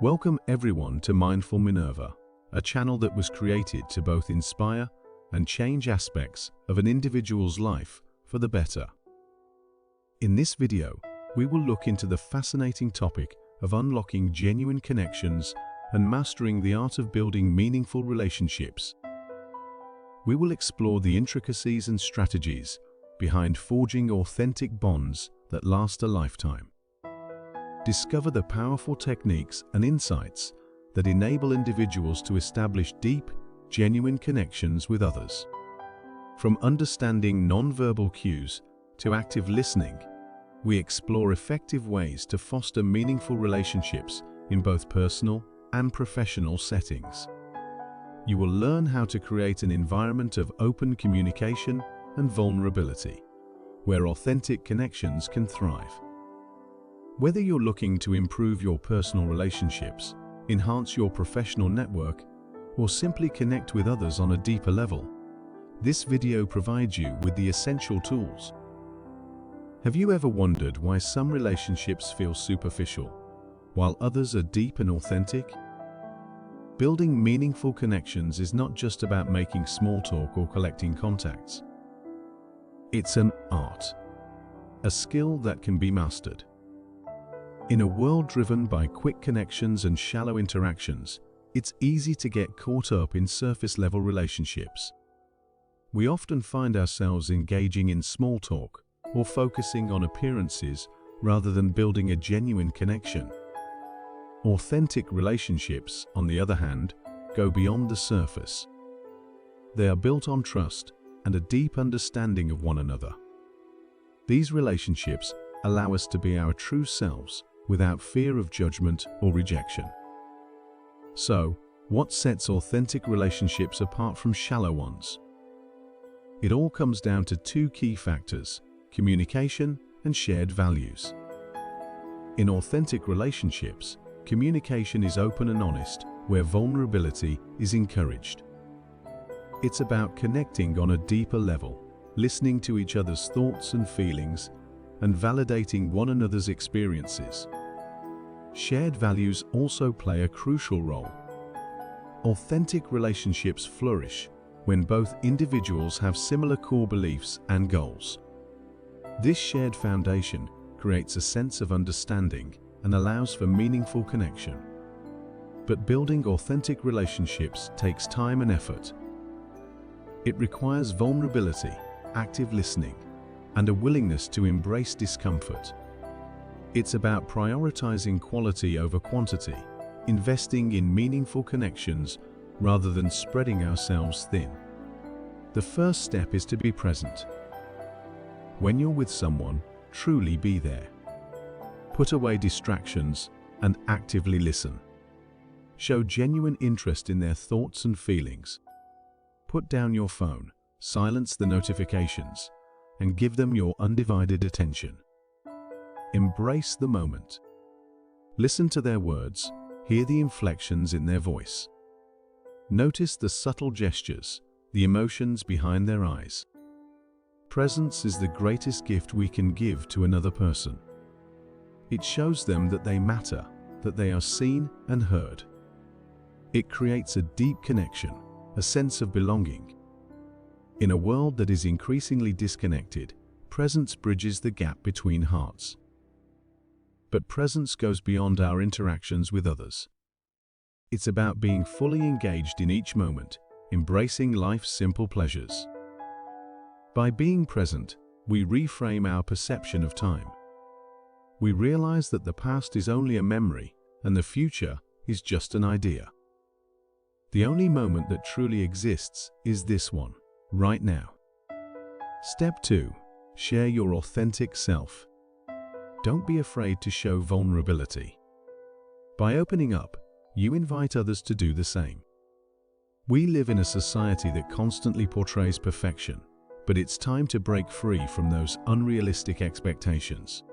Welcome everyone to Mindful Minerva, a channel that was created to both inspire and change aspects of an individual's life for the better. In this video, we will look into the fascinating topic of unlocking genuine connections and mastering the art of building meaningful relationships. We will explore the intricacies and strategies behind forging authentic bonds that last a lifetime. Discover the powerful techniques and insights that enable individuals to establish deep, genuine connections with others. From understanding non-verbal cues to active listening, we explore effective ways to foster meaningful relationships in both personal and professional settings. You will learn how to create an environment of open communication and vulnerability, where authentic connections can thrive. Whether you're looking to improve your personal relationships, enhance your professional network, or simply connect with others on a deeper level, this video provides you with the essential tools. Have you ever wondered why some relationships feel superficial, while others are deep and authentic? Building meaningful connections is not just about making small talk or collecting contacts. It's an art, a skill that can be mastered. In a world driven by quick connections and shallow interactions, it's easy to get caught up in surface-level relationships. We often find ourselves engaging in small talk or focusing on appearances rather than building a genuine connection. Authentic relationships, on the other hand, go beyond the surface. They are built on trust and a deep understanding of one another. These relationships allow us to be our true selves without fear of judgment or rejection. So, what sets authentic relationships apart from shallow ones? It all comes down to two key factors: communication and shared values. In authentic relationships, communication is open and honest, where vulnerability is encouraged. It's about connecting on a deeper level, listening to each other's thoughts and feelings, and validating one another's experiences. Shared values also play a crucial role. Authentic relationships flourish when both individuals have similar core beliefs and goals. This shared foundation creates a sense of understanding and allows for meaningful connection. But building authentic relationships takes time and effort. It requires vulnerability, active listening, and a willingness to embrace discomfort. It's about prioritizing quality over quantity, investing in meaningful connections rather than spreading ourselves thin. The first step is to be present. When you're with someone, truly be there. Put away distractions and actively listen. Show genuine interest in their thoughts and feelings. Put down your phone, silence the notifications, and give them your undivided attention. Embrace the moment. Listen to their words, hear the inflections in their voice. Notice the subtle gestures, the emotions behind their eyes. Presence is the greatest gift we can give to another person. It shows them that they matter, that they are seen and heard. It creates a deep connection, a sense of belonging. In a world that is increasingly disconnected, presence bridges the gap between hearts. But presence goes beyond our interactions with others. It's about being fully engaged in each moment, embracing life's simple pleasures. By being present, we reframe our perception of time. We realize that the past is only a memory and the future is just an idea. The only moment that truly exists is this one, right now. Step 2. Share your authentic self. Don't be afraid to show vulnerability. By opening up, you invite others to do the same. We live in a society that constantly portrays perfection, but it's time to break free from those unrealistic expectations.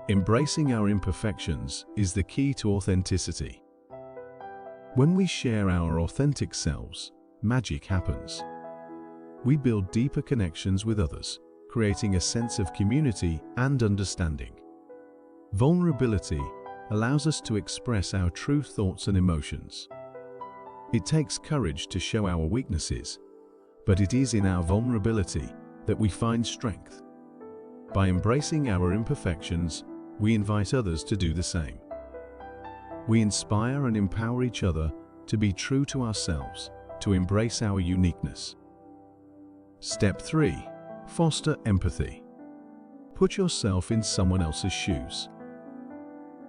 Embracing our imperfections is the key to authenticity. When we share our authentic selves, magic happens. We build deeper connections with others, creating a sense of community and understanding. Vulnerability allows us to express our true thoughts and emotions. It takes courage to show our weaknesses, but it is in our vulnerability that we find strength. By embracing our imperfections, we invite others to do the same. We inspire and empower each other to be true to ourselves, to embrace our uniqueness. Step 3. Foster empathy. Put yourself in someone else's shoes.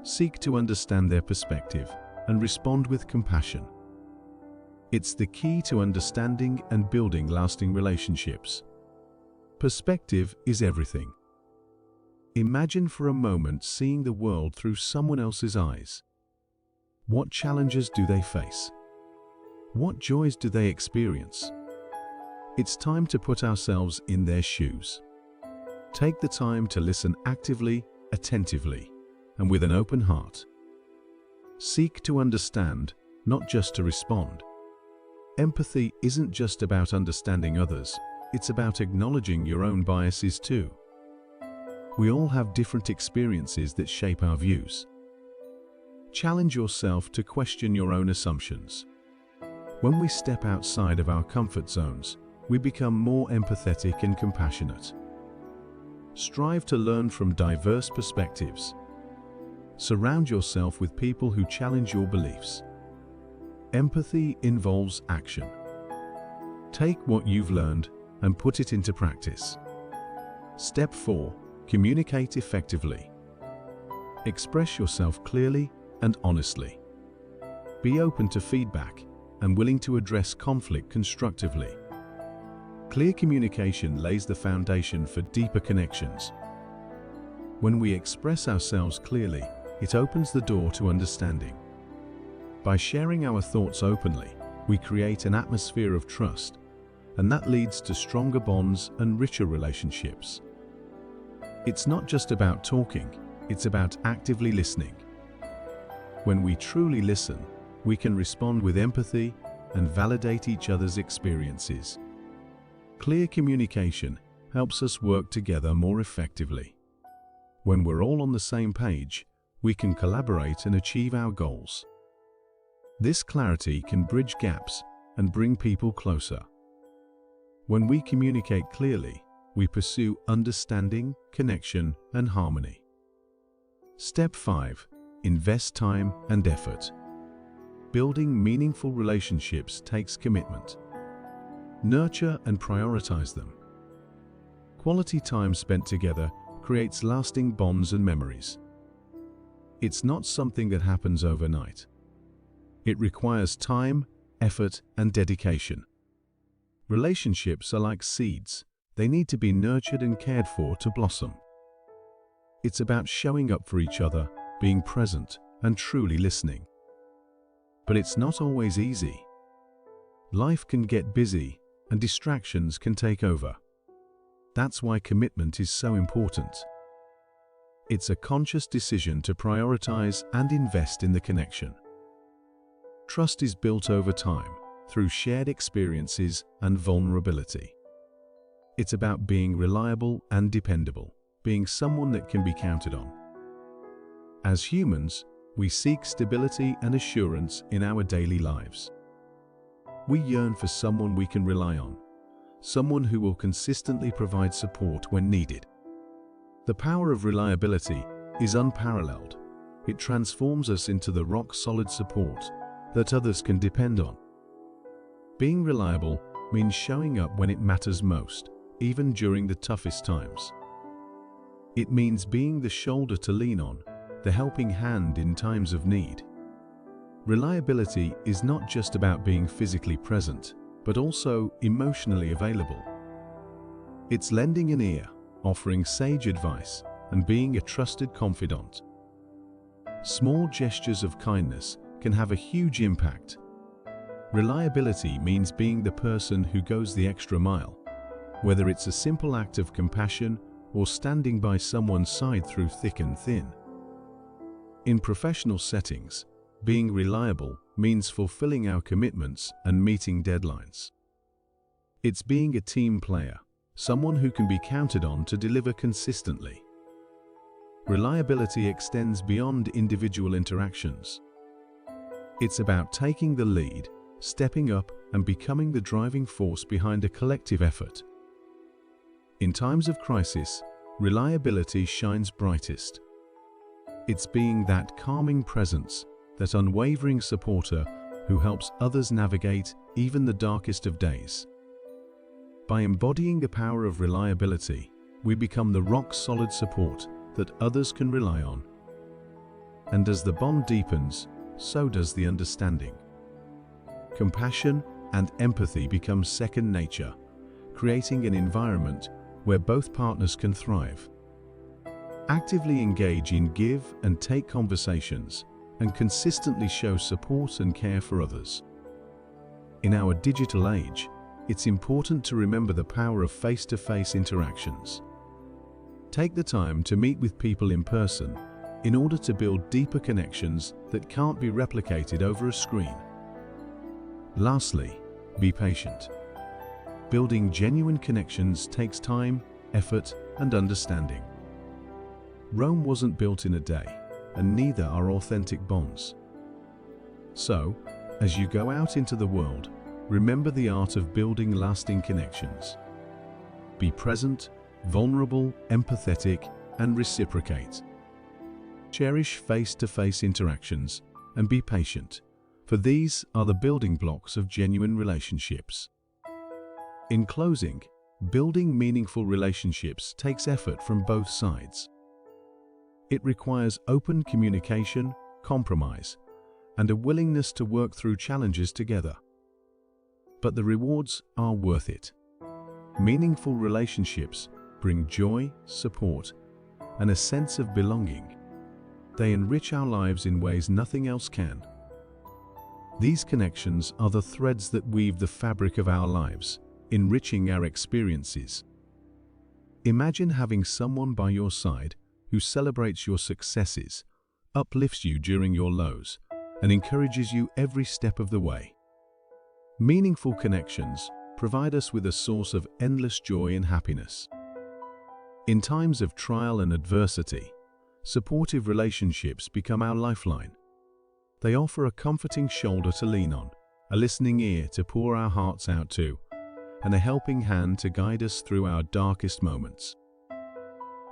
Seek to understand their perspective and respond with compassion. It's the key to understanding and building lasting relationships. Perspective is everything. Imagine for a moment seeing the world through someone else's eyes. What challenges do they face? What joys do they experience? It's time to put ourselves in their shoes. Take the time to listen actively, attentively, and with an open heart. Seek to understand, not just to respond. Empathy isn't just about understanding others, it's about acknowledging your own biases too. We all have different experiences that shape our views. Challenge yourself to question your own assumptions. When we step outside of our comfort zones, we become more empathetic and compassionate. Strive to learn from diverse perspectives. Surround yourself with people who challenge your beliefs. Empathy involves action. Take what you've learned and put it into practice. Step 4. Communicate effectively. Express yourself clearly and honestly. Be open to feedback and willing to address conflict constructively. Clear communication lays the foundation for deeper connections. When we express ourselves clearly, it opens the door to understanding. By sharing our thoughts openly, we create an atmosphere of trust, and that leads to stronger bonds and richer relationships. It's not just about talking, it's about actively listening. When we truly listen, we can respond with empathy and validate each other's experiences. Clear communication helps us work together more effectively. When we're all on the same page, we can collaborate and achieve our goals. This clarity can bridge gaps and bring people closer. When we communicate clearly, we pursue understanding, connection, and harmony. Step 5. Invest time and effort. Building meaningful relationships takes commitment. Nurture and prioritize them. Quality time spent together creates lasting bonds and memories. It's not something that happens overnight. It requires time, effort, and dedication. Relationships are like seeds. They need to be nurtured and cared for to blossom. It's about showing up for each other, being present, and truly listening. But it's not always easy. Life can get busy, and distractions can take over. That's why commitment is so important. It's a conscious decision to prioritize and invest in the connection. Trust is built over time, through shared experiences and vulnerability. It's about being reliable and dependable, being someone that can be counted on. As humans, we seek stability and assurance in our daily lives. We yearn for someone we can rely on, someone who will consistently provide support when needed. The power of reliability is unparalleled. It transforms us into the rock-solid support that others can depend on. Being reliable means showing up when it matters most, even during the toughest times. It means being the shoulder to lean on, the helping hand in times of need. Reliability is not just about being physically present, but also emotionally available. It's lending an ear, offering sage advice, and being a trusted confidant. Small gestures of kindness can have a huge impact. Reliability means being the person who goes the extra mile, whether it's a simple act of compassion or standing by someone's side through thick and thin. In professional settings, being reliable means fulfilling our commitments and meeting deadlines. It's being a team player, someone who can be counted on to deliver consistently. reliability extends beyond individual interactions. It's about taking the lead, stepping up, and becoming the driving force behind a collective effort. In times of crisis, reliability shines brightest. It's being that calming presence, that unwavering supporter who helps others navigate even the darkest of days. By embodying the power of reliability, we become the rock-solid support that others can rely on. And as the bond deepens, so does the understanding. Compassion and empathy become second nature, creating an environment where both partners can thrive. Actively engage in give and take conversations and consistently show support and care for others. In our digital age, it's important to remember the power of face-to-face interactions. Take the time to meet with people in person in order to build deeper connections that can't be replicated over a screen. Lastly, be patient. Building genuine connections takes time, effort, and understanding. Rome wasn't built in a day, and neither are authentic bonds. So, as you go out into the world, remember the art of building lasting connections. Be present, vulnerable, empathetic, and reciprocate. Cherish face-to-face interactions and be patient, for these are the building blocks of genuine relationships. In closing, building meaningful relationships takes effort from both sides. It requires open communication, compromise, and a willingness to work through challenges together. But the rewards are worth it. Meaningful relationships bring joy, support, and a sense of belonging. They enrich our lives in ways nothing else can. These connections are the threads that weave the fabric of our lives, enriching our experiences. Imagine having someone by your side who celebrates your successes, uplifts you during your lows, and encourages you every step of the way. Meaningful connections provide us with a source of endless joy and happiness. In times of trial and adversity, supportive relationships become our lifeline. They offer a comforting shoulder to lean on, a listening ear to pour our hearts out to, and a helping hand to guide us through our darkest moments.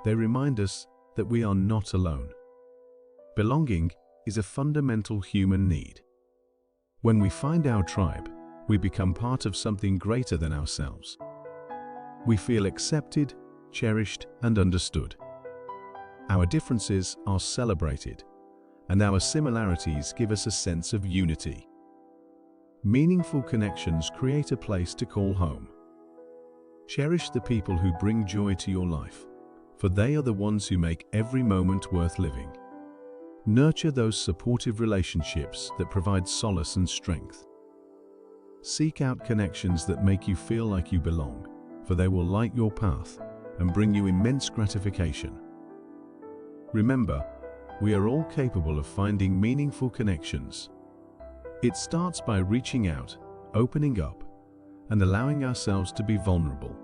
They remind us that we are not alone. Belonging is a fundamental human need. When we find our tribe, we become part of something greater than ourselves. We feel accepted, cherished, and understood. Our differences are celebrated, and our similarities give us a sense of unity. Meaningful connections create a place to call home. Cherish the people who bring joy to your life, for they are the ones who make every moment worth living. Nurture those supportive relationships that provide solace and strength. Seek out connections that make you feel like you belong, for they will light your path and bring you immense gratification. Remember, we are all capable of finding meaningful connections. It starts by reaching out, opening up, and allowing ourselves to be vulnerable.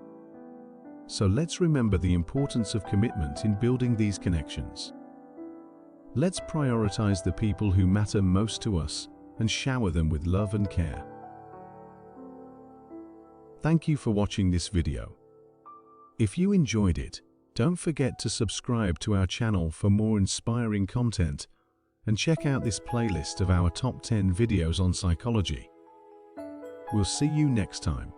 So let's remember the importance of commitment in building these connections. Let's prioritize the people who matter most to us and shower them with love and care. Thank you for watching this video. If you enjoyed it, don't forget to subscribe to our channel for more inspiring content and check out this playlist of our top 10 videos on psychology. We'll see you next time.